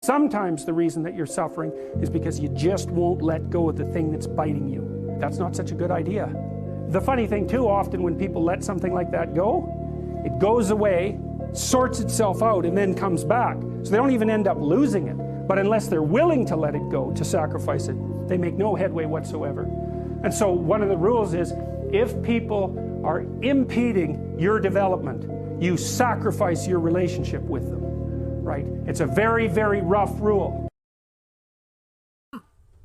Sometimes the reason that you're suffering is because you just won't let go of the thing that's biting you. That's not such a good idea. The funny thing too, often when people let something like that go, it goes away, sorts itself out, and then comes back. So they don't even end up losing it. But unless they're willing to let it go, to sacrifice it, they make no headway whatsoever. And so one of the rules is, if people are impeding your development, you sacrifice your relationship with them, right? It's a very, very rough rule.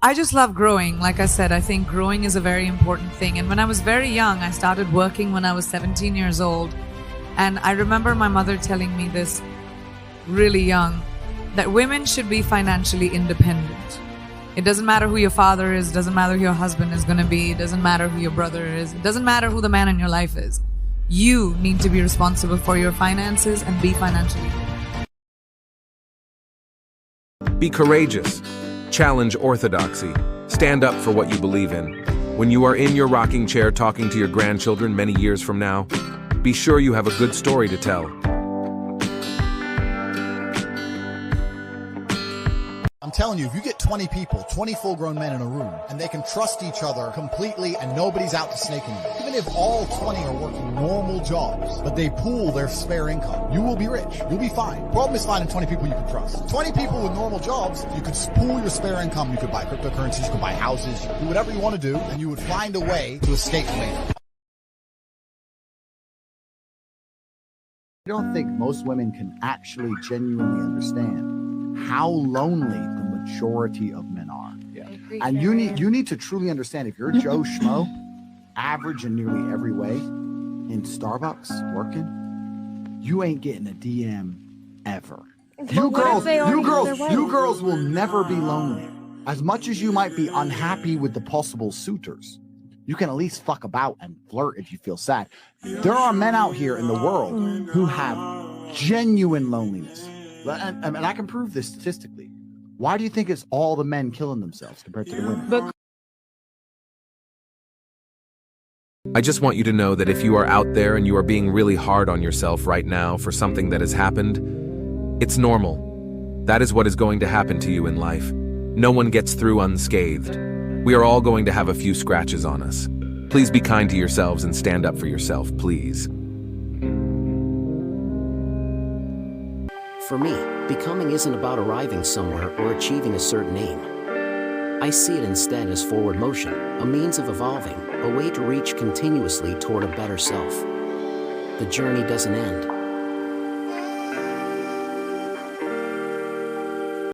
I just love growing. Like I said, I think growing is a very important thing. And when I was very young, I started working when I was 17 years old. And I remember my mother telling me this really young, that women should be financially independent. It doesn't matter who your father is, doesn't matter who your husband is going to be, it doesn't matter who your brother is, it doesn't matter who the man in your life is. You need to be responsible for your finances and be financially independent. Be courageous. Challenge orthodoxy. Stand up for what you believe in. When you are in your rocking chair talking to your grandchildren many years from now, be sure you have a good story to tell. I'm telling you, if you get 20 people, 20 full-grown men in a room, and they can trust each other completely and nobody's out to snake them, even if all 20 are working normal jobs, but they pool their spare income, you will be rich. You'll be fine. Problem is finding 20 people you can trust. 20 people with normal jobs, you could pool your spare income, you could buy cryptocurrencies, you could buy houses, you could do whatever you want to do, and you would find a way to escape from it. I don't think most women can actually genuinely understand how lonely the majority of men are. Yeah. And you need to truly understand, if you're Joe Schmo, average in nearly every way, in Starbucks working, you ain't getting a DM ever. You girls will never be lonely. As much as you might be unhappy with the possible suitors, you can at least fuck about and flirt if you feel sad. There are men out here in the world who have genuine loneliness. And I can prove this statistically. Why do you think it's all the men killing themselves compared to the women? I just want you to know that if you are out there and you are being really hard on yourself right now for something that has happened, it's normal. That is what is going to happen to you in life. No one gets through unscathed. We are all going to have a few scratches on us. Please be kind to yourselves and stand up for yourself, please. For me, becoming isn't about arriving somewhere or achieving a certain aim. I see it instead as forward motion, a means of evolving, a way to reach continuously toward a better self. The journey doesn't end.